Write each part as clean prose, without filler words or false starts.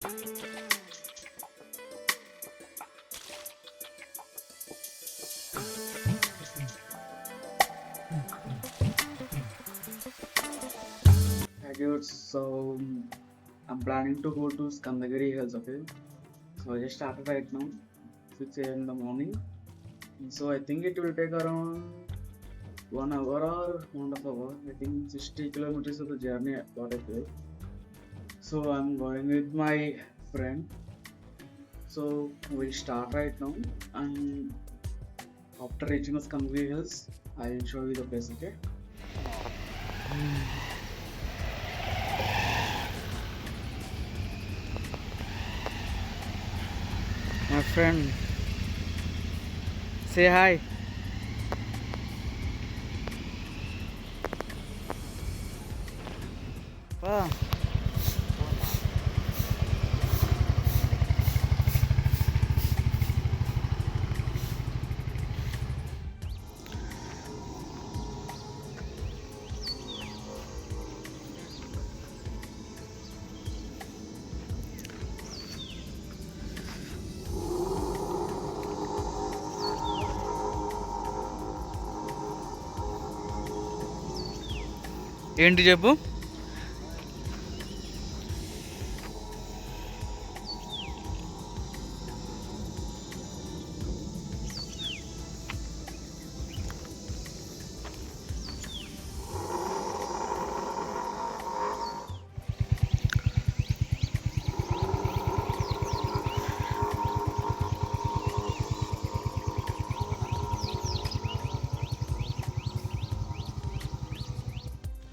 Hi dudes, so I'm planning to go to Skandagiri Hills, okay? So I just started right now, 6 a.m. in the morning. So I think it will take around 1 hour or 1.5 hour. I think 60 kilometers of the journey, what I feel. So I'm going with my friend. So we'll start right now, and after reaching the Skandagiri Hills, I'll show you the place, okay? My friend, say hi. Wow. ఏంటి చెప్పు.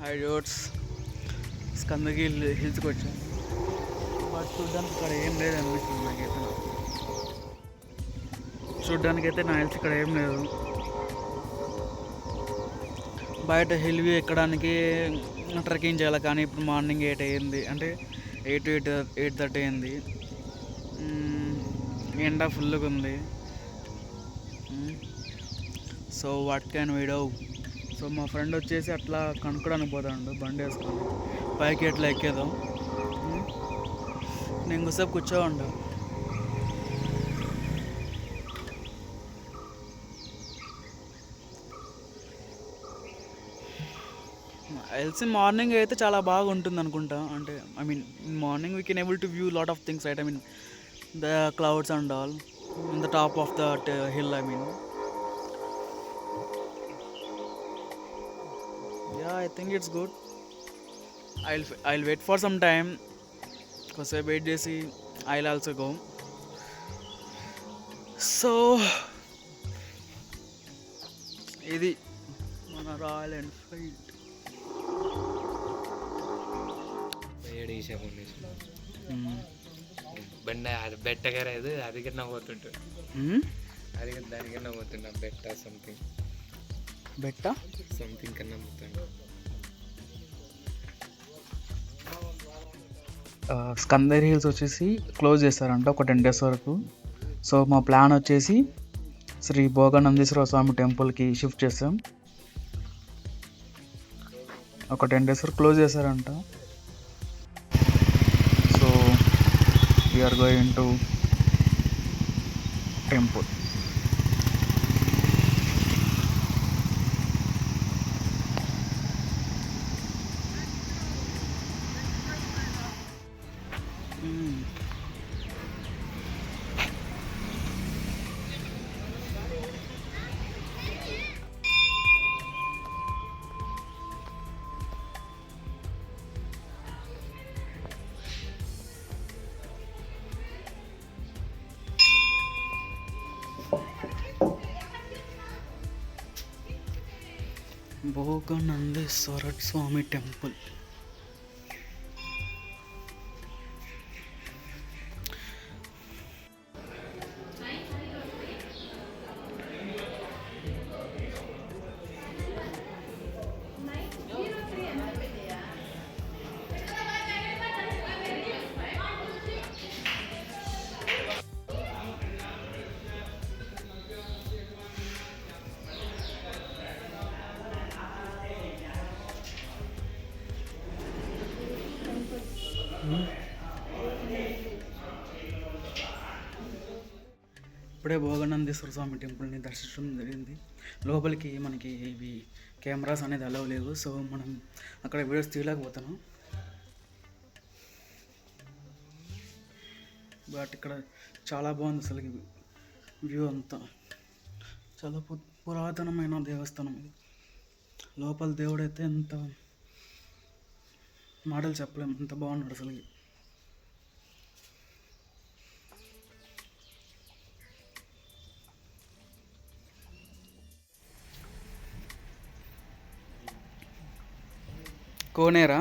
Hi roads, Skandagiri హిల్స్కి వచ్చాం. But చూడ్డానికి ఇక్కడ ఏం లేదు అనిపిస్తుంది నాకైతే. చూడ్డానికైతే నా హిల్స్ ఇక్కడ ఏం లేదు. బయట హిల్ వ్యూ ఎక్కడానికి ట్రెక్కింగ్ చేయాలి, కానీ ఇప్పుడు మార్నింగ్ 8 అయ్యింది, అంటే 8:30 అయింది. ఎండ ఫుల్గా ఉంది. So what can we do? So మా ఫ్రెండ్ వచ్చేసి అట్లా కనుక్కోడానికి పోతాడు బండి వేసుకొని, పైకి ఎట్లా ఎక్కేదాం. నేను ఇంకోసేపు కూర్చోండు. ఎల్సి మార్నింగ్ అయితే చాలా బాగా ఉంటుంది అనుకుంటా. అంటే I mean morning we can able to view lot of things, right? I mean the clouds and all in the top of the hill. I mean yeah, I think it's good. I'll wait for some time. కొద్దిసేపు wait చేసి I'll also go. So ఇది మన royal Enfield. బండి అది బెట్టగారు అది కన్నా పోతుంటాడు. అది దానికన్నా పోతుంటా బెట్ట సంథింగ్ కన్నా పోతాడు. స్కందగిరి హిల్స్ వచ్చేసి క్లోజ్ చేస్తారంట ఒక 10 days వరకు. సో మా ప్లాన్ వచ్చేసి శ్రీ భోగానందేశ్వర స్వామి టెంపుల్కి షిఫ్ట్ చేసాం. ఒక 10 days వరకు క్లోజ్ చేస్తారంట. So we are going to temple. Bhoganandeshwara Swamy temple. ఇప్పుడే భోగనందేశ్వర స్వామి టెంపుల్ని దర్శించడం జరిగింది. లోపలికి మనకి ఇవి కెమెరాస్ అనేది అలవ్ లేవు, సో మనం అక్కడ వీడియోస్ తీయలేకపోతున్నాం. బట్ ఇక్కడ చాలా బాగుంది అసలు వ్యూ అంతా. చాలా పురాతనమైన దేవస్థానం ఇది. లోపల దేవుడైతే ఎంత మాటలు చెప్పలేము, ఎంత బాగున్నాడు అసలు. కోనేరా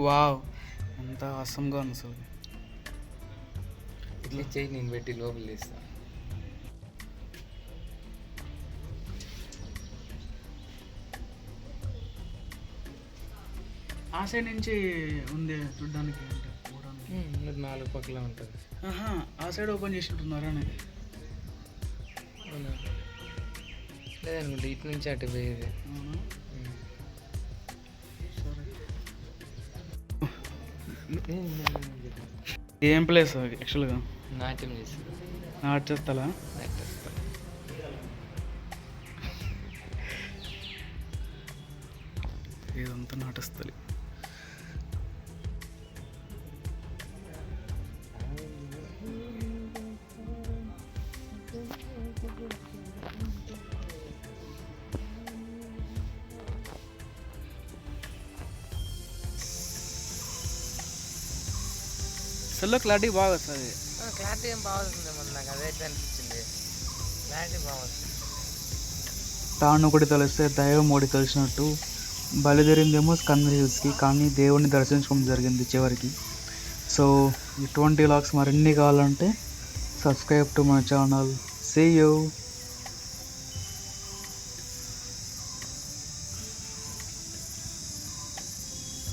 వావ్, ఎంత అసంగా ఉంది అసలు. ఇట్లా చేయి నేను పెట్టి లోపల తీస్తా. ఆ సైడ్ నుంచి ఉంది చూడడానికి, అంటే పోవడానికి 4 పక్కల ఉంటుంది. ఆ సైడ్ ఓపెన్ చేసినట్టున్నారా అని. లేదనుకుంటే ఇటు నుంచి అటు పోయేది. ఏం ప్లేస్ యాక్చువల్గా? నాట్యం చేస్తారు. నాట్యస్థలా? ఇదంతా నాటస్థలి. సెల్లో క్లారిటీ బాగా వస్తుంది. క్లారిటీ ఏం బాగా వస్తుంది, మన నాకు అదైతే అనిపించింది. క్లారిటీ బాగా వస్తుంది. తాను ఒకటి తెలిస్తే దైవం ఒకటి తెలిసినట్టు బయలుదేరిందేమో స్కంద హిల్స్కి, కానీ దేవుడిని దర్శించడం జరిగింది చివరికి. సో ఇటువంటి వ్లాగ్స్ మరిన్ని కావాలంటే subscribe to my channel. See you.